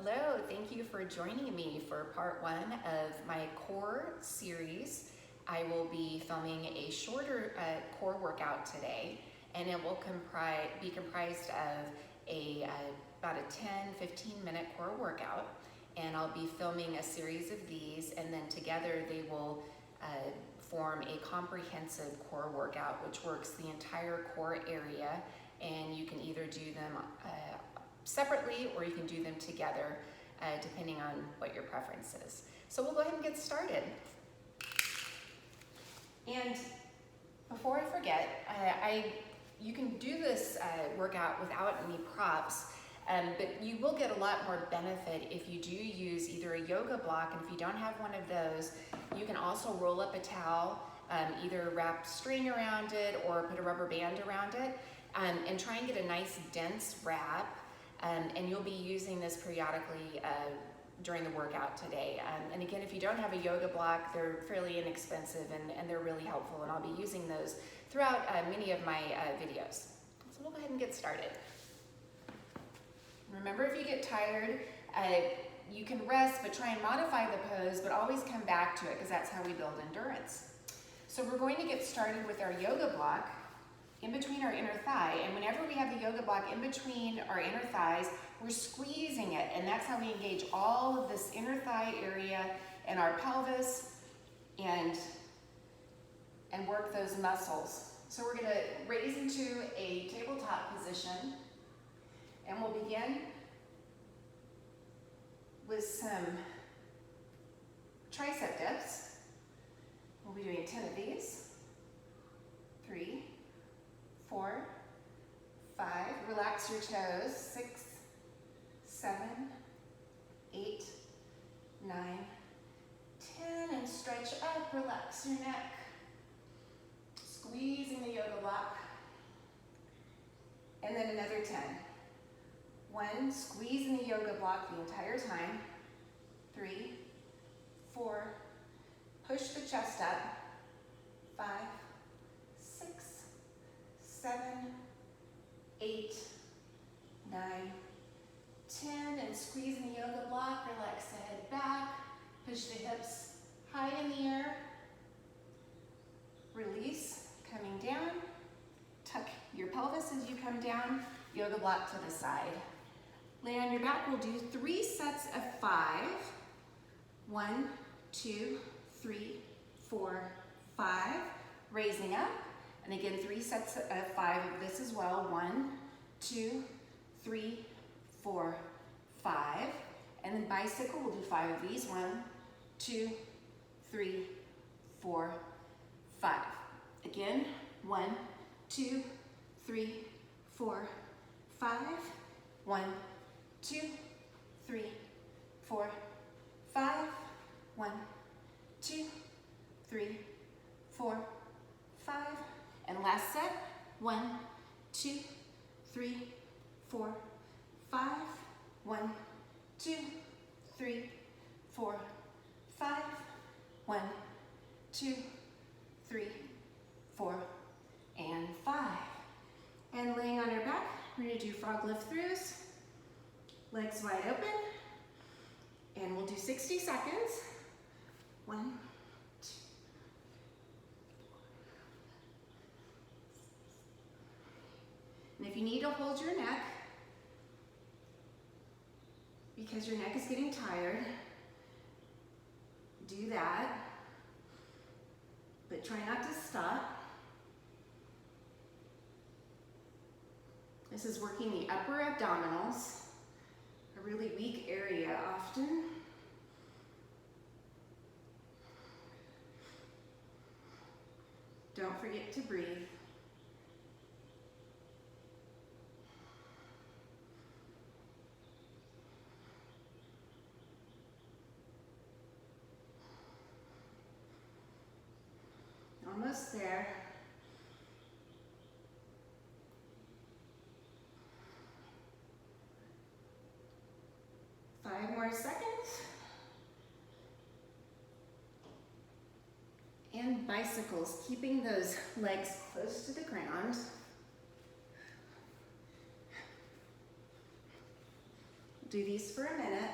Hello, thank you for joining me for part one of my core series. I will be filming a shorter core workout today, and it will be comprised of about a 10-15 minute core workout, and I'll be filming a series of these, and then together they will form a comprehensive core workout which works the entire core area, and you can either do them separately or you can do them together depending on what your preference is. So we'll go ahead and get started. And before I forget, you can do this workout without any props, but you will get a lot more benefit if you do use either a yoga block, and if you don't have one of those, you can also roll up a towel, either wrap string around it or put a rubber band around it, and try and get a nice dense wrap. And you'll be using this periodically during the workout today. And again, if you don't have a yoga block, they're fairly inexpensive and they're really helpful, and I'll be using those throughout many of my videos. So we'll go ahead and get started. Remember, if you get tired, you can rest, but try and modify the pose, but always come back to it, because that's how we build endurance. So we're going to get started with our yoga block in between our inner thigh, and whenever we have the yoga block in between our inner thighs, we're squeezing it, and that's how we engage all of this inner thigh area and our pelvis and work those muscles. So we're gonna raise into a tabletop position, and we'll begin with some tricep dips. We'll be doing 10 of these. 3, 4, 5, relax your toes, 6, 7, 8, 9, 10, and stretch up, relax your neck, squeezing the yoga block, and then another 10. 1, squeezing the yoga block the entire time, 3, 4, push the chest up, 5, 6, 7, 8, 9, 10, and squeezing the yoga block, relax the head back, push the hips high in the air, release, coming down, tuck your pelvis as you come down, yoga block to the side. Lay on your back, we'll do 3 sets of 5. 1, 2, 3, 4, 5, raising up. And again, 3 sets of 5 of this as well. 1, 2, 3, 4, 5. And then bicycle, we'll do 5 of these. 1, 2, 3, 4, 5. Again, 1, 2, 3, 4, 5. 1, 2, 3, 4, 5. 1, 2, 3, 4, 5. And last set, 1, 2, 3, 4, 5. 1, 2, 3, 4, 5. 1, 2, 3, 4, and 5. And laying on your back, we're going to do frog lift throughs, legs wide open, and we'll do 60 seconds. 1, 2. And if you need to hold your neck, because your neck is getting tired, do that, but try not to stop. This is working the upper abdominals, a really weak area often. Don't forget to breathe. Almost there. Five more seconds. And bicycles, keeping those legs close to the ground. Do these for a minute.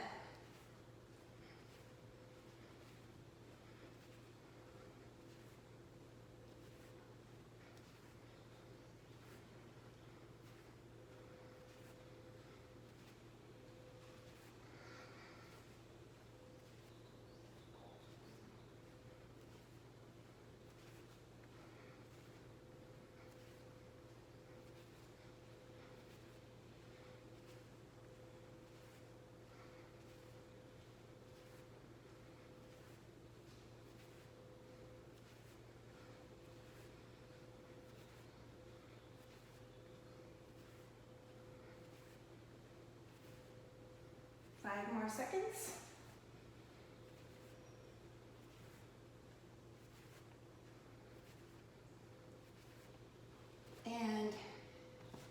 Five more seconds. And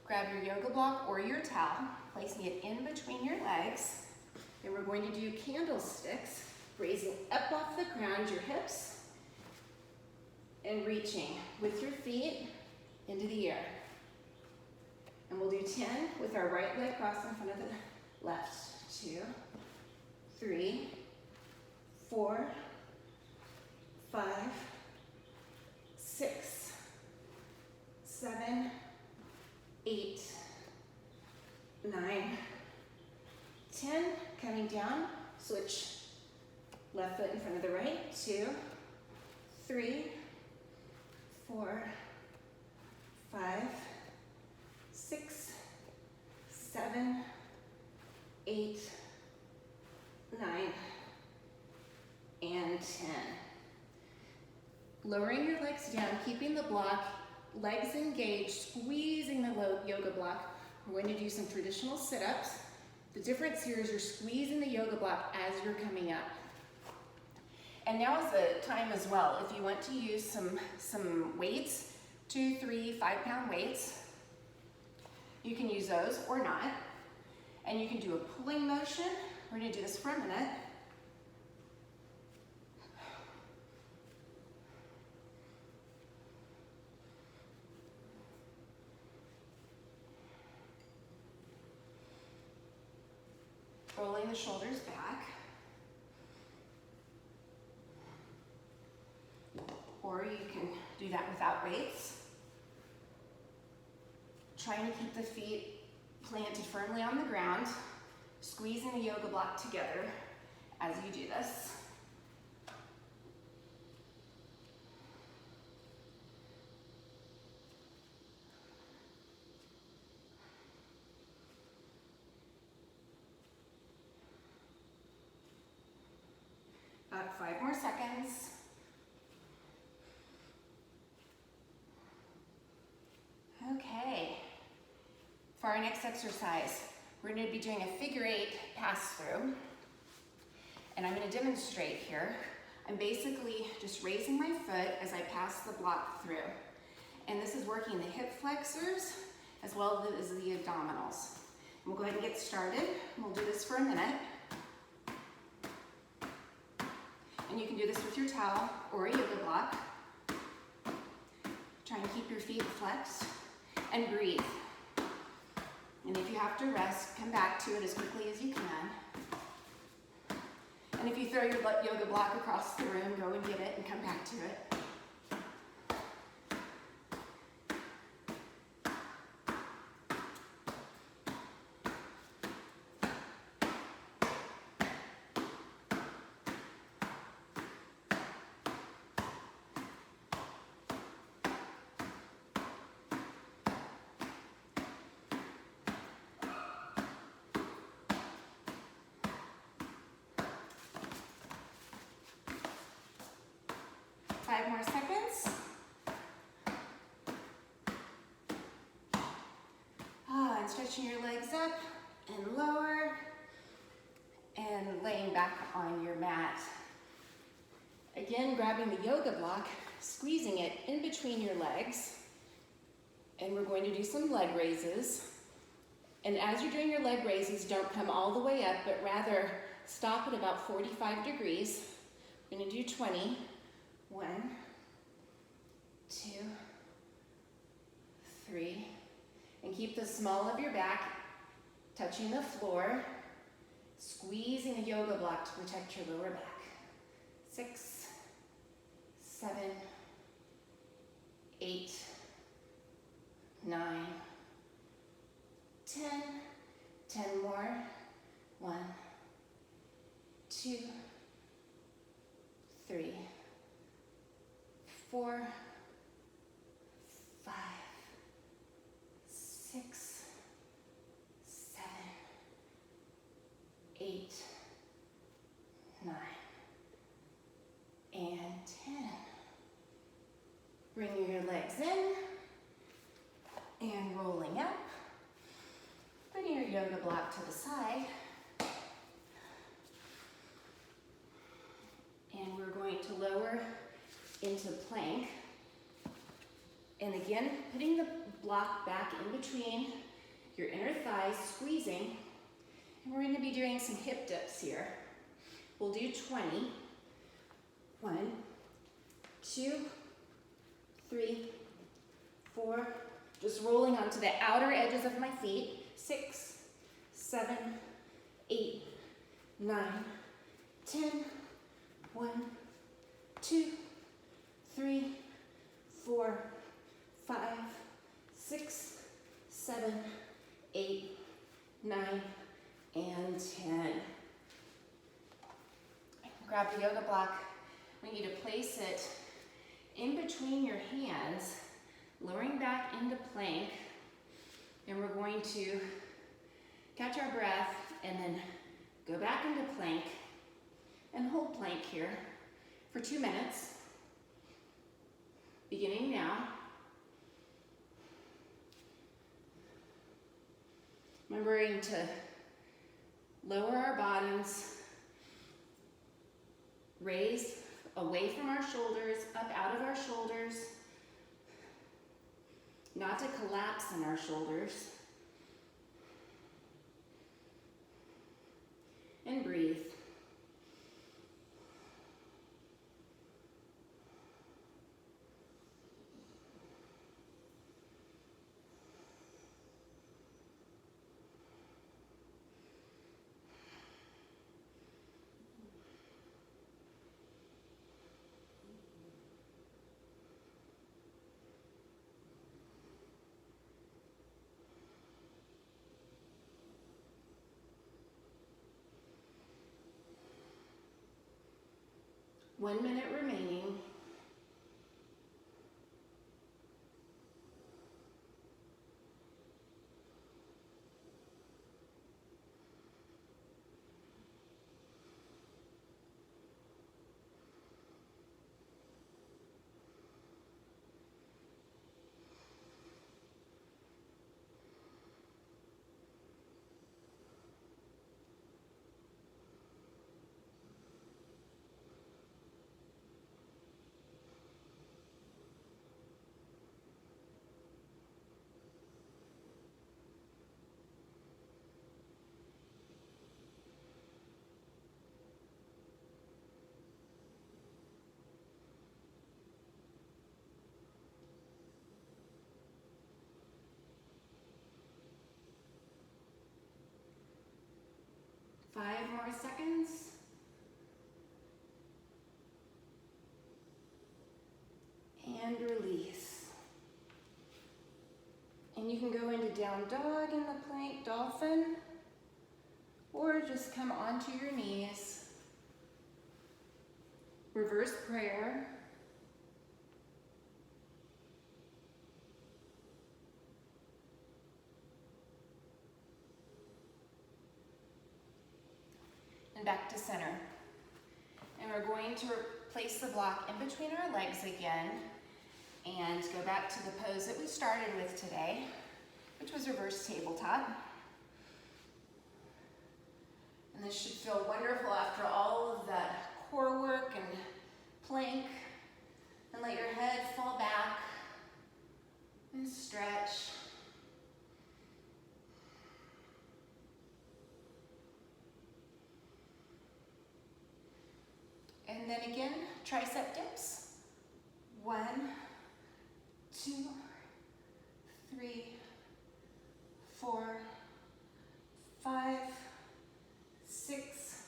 grab your yoga block or your towel, placing it in between your legs. And we're going to do candlesticks, raising up off the ground, your hips, and reaching with your feet into the air. And we'll do 10 with our right leg crossed in front of the left. 2, 3, 4, 5, 6, 7, 8, 9, 10. Coming down, switch left foot in front of the right. 2, 3, 4, 5, 6, 7, 8, 9, and 10. Lowering your legs down, keeping the block, legs engaged, squeezing the yoga block. We're going to do some traditional sit-ups. The difference here is you're squeezing the yoga block as you're coming up. And now is the time as well. If you want to use some weights, 2, 3, 5-pound weights, you can use those or not. And you can do a pulling motion. We're going to do this for a minute. Rolling the shoulders back. Or you can do that without weights. Trying to keep the feet planted firmly on the ground, squeezing the yoga block together as you do this. About 5 more seconds. Okay. For our next exercise, we're going to be doing a figure 8 pass-through. And I'm going to demonstrate here. I'm basically just raising my foot as I pass the block through. And this is working the hip flexors as well as the abdominals. And we'll go ahead and get started. We'll do this for a minute. And you can do this with your towel or a yoga block. Try and keep your feet flexed and breathe. And if you have to rest, come back to it as quickly as you can. And if you throw your yoga block across the room, go and get it and come back to it. 5 more seconds. And stretching your legs up and lower and laying back on your mat. Again, grabbing the yoga block, squeezing it in between your legs. And we're going to do some leg raises. And as you're doing your leg raises, don't come all the way up, but rather stop at about 45 degrees. We're going to do 20. 1, 2, 3. And keep the small of your back touching the floor. yoga block to protect your lower back. 6, 7, 8, 9, 10. 10 more. 1, 2, 3, 4, 5, 6, 7, 8, 9, and 10. Bring your legs in and rolling up. Bring your yoga block to the side. And we're going to lower into plank. And again, putting the block back in between your inner thighs, squeezing. And we're going to be doing some hip dips here. We'll do 20. 1, 2, 3, 4. Just rolling onto the outer edges of my feet. 6, 7, 8, 9, 10. 1, 2, 3, 4, 5, 6, 7, 8, 9, and 10. Grab the yoga block. I want you to place it in between your hands, lowering back into plank. And we're going to catch our breath and then go back into plank and hold plank here for 2 minutes, beginning now. Remembering to lower our bottoms, raise away from our shoulders, up out of our shoulders, not to collapse in our shoulders. And breathe. One minute remaining. Five more seconds. And release. And you can go into down dog in the plank, dolphin, or just come onto your knees. Reverse prayer. And back to center. And we're going to place the block in between our legs again and go back to the pose that we started with today, which was reverse tabletop. And this should feel wonderful after all of that core work and plank. And let your head fall back and stretch. And then again, tricep dips. 1, 2, 3, 4, 5, 6,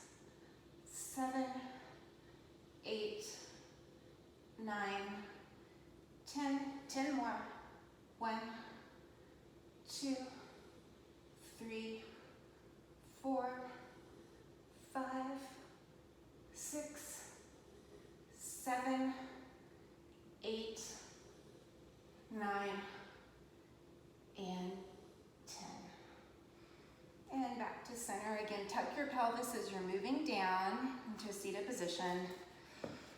center. Again, tuck your pelvis as you're moving down into a seated position.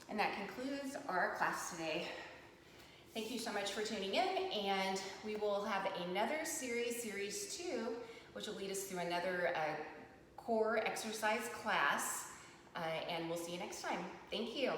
And that concludes our class today. Thank you so much for tuning in, and we will have another series, Series 2, which will lead us through another core exercise class, and we'll see you next time. Thank you.